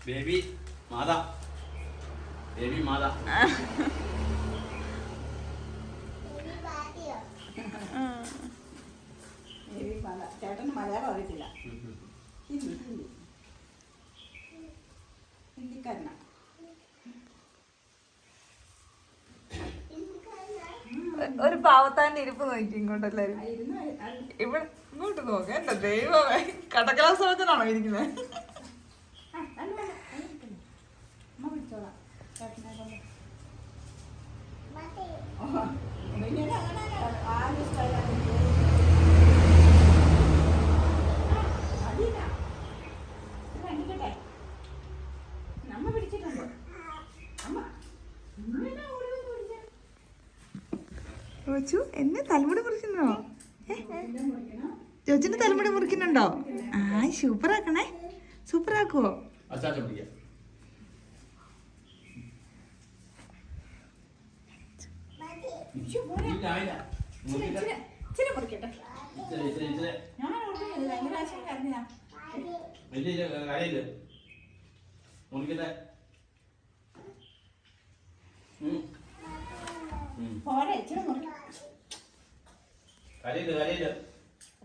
Baby മാതാ baby മാതാ ചേട്ടന് മലയാളം അറിയത്തില്ല, ഹിന്ദിക്കാരനാ. ഒരു പാവത്താന്റെ ഇരിപ്പ് നോക്കി ഇങ്ങോട്ടെല്ലാരും. ഇവിടെ ഇങ്ങോട്ട് നോക്ക. എന്താ ദൈവമേ, കടക്കലാസവത്തിനാണോ ഇരിക്കുന്നത്? ചോച്ചു എന്നെ തലമുടി മുറിക്കുന്നോ? ചോച്ചിന്റെ തലമുടി മുറിക്കുന്നുണ്ടോ? ആ സൂപ്പർ ആക്കണേ, സൂപ്പർ ആക്കുവോ?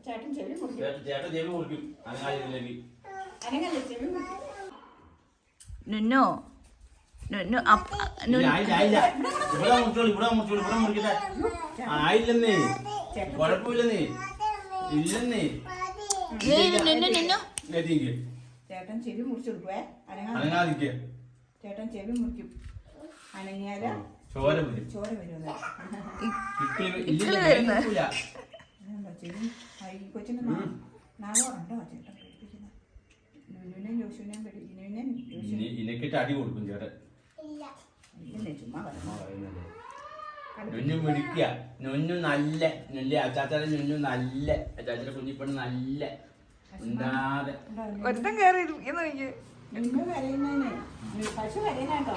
ചേട്ടൻ ചെവി മുറിക്കും. നുന്നോ നുന്നു ആയില്ലെന്നേ, കൊഴപ്പില്ലെന്നേ, ഇല്ലെന്നേ. ചേട്ടൻ ചെവി മുറിച്ചു കൊടുക്കുവേ. അനങ്ങാതിരിക്കുക. ചേട്ടൻ ചെവി മുറിക്കും. അനങ്ങിയാല് ചോര വരും. ചോര വരുമല്ലോ. ചെവി കൊച്ചിന് നാളോറുണ്ടോ ചേട്ടൻ പഠിപ്പിക്കുന്നത്? നുനുവിനെയും ജോഷുവിനെയും ഇനക്കിട്ട് അടി കൊടുക്കും ചേട്ടൻ. ഇല്ലേ ചുമ്മാ നുന്നു മിടിക്കുക. നുന്നു നല്ല നുല്ല അച്ചാച്ചയുടെ നുന്നു നല്ല അച്ചാച്ചയുടെ കുഞ്ഞിപ്പണ് നല്ല ഉണ്ടാതെ ഒരുത്തം കയറി നുന്നു കരയുന്നതിന് പശു കരയുന്നോ?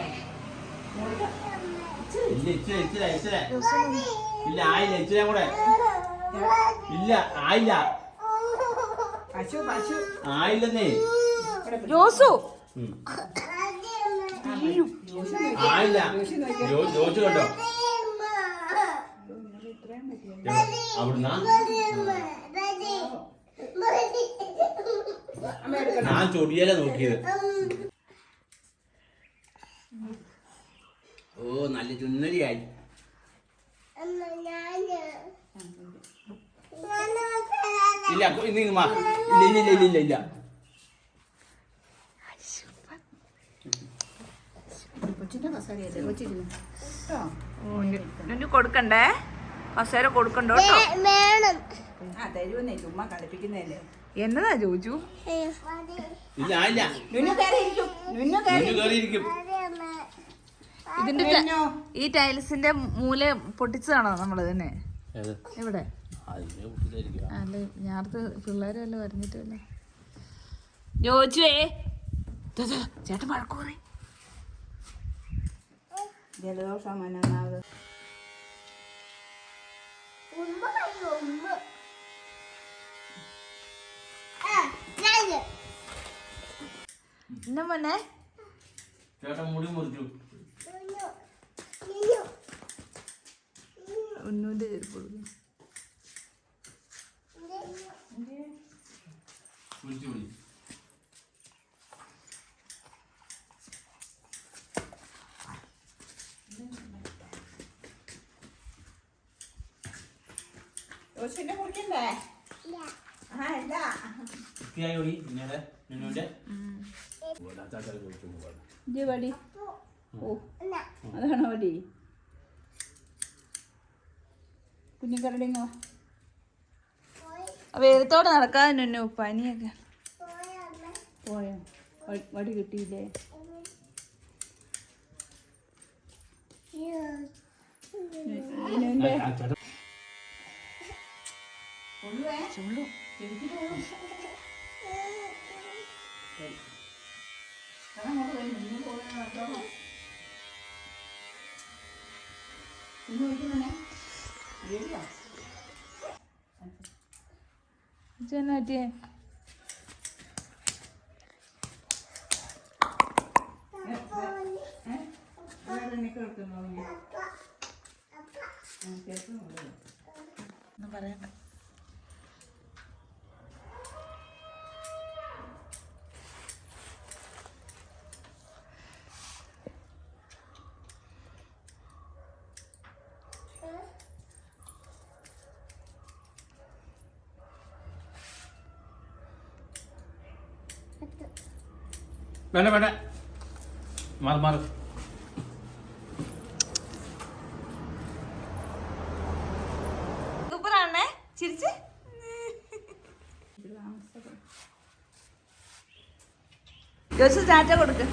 ഇല്ല ഇച്ചിരി ഇല്ല ആയില്ല ഇച്ചിരി കൂടെ ഇല്ല ആയില്ല പശു പശു ആയില്ലെന്നേ ജോസു ആയില്ല. ജോച്ചു കണ്ടോ അവിടുന്ന്? ഞാൻ ചൊടിയല നോക്കിയത്. ഓ നല്ല ചുന്നരിയായി. ഇല്ല ഇല്ല കൊച്ചിന്റെ കസേരയല്ലേ കൊച്ചിരുന്നു കേട്ടോ. കൊടുക്കണ്ടേ, കസേര കൊടുക്കണ്ടോ കേട്ടോ. ആ തരുവന്നേ, ചുമ്മാ കളിപ്പിക്കുന്നതല്ലേ. എന്നതാ ചോദിച്ചു? ഇതിന്റെ ഈ ടൈൽസിന്റെ മൂല പൊട്ടിച്ചതാണോ നമ്മള് തന്നെ ഇവിടെ? അല്ല ഞാനത് പിള്ളേരെ വല്ല വരഞ്ഞിട്ടല്ലേ ചോദിച്ചുവേ. ചേട്ടൻ വഴക്കൂറി ജലദോഷം അനങ്ങാതെ എന്നാ മോനെ ചേട്ടൻ മുടി മുറിച്ചു. ഉന്നൂന്റെ ചെരുപ്പ് കൊടുക്കും. മുറിക്കണ്ടേ? വടി ഓ അതാണോ വടി? കുഞ്ഞിക്കരടിങ്ങോ വെയിലത്തോടെ നടക്കാതെ പനിയൊക്കെ പോയോ? വടി കിട്ടിയില്ലേ? ചെന്നാറ്റിയേ ഒന്നും പറയണ്ട. വേണ്ട വേണ്ട മാറി മാറി. സൂപ്പറാണേ, ചിരിച്ച്. ജോസ് ടാറ്റ കൊടുക്ക്.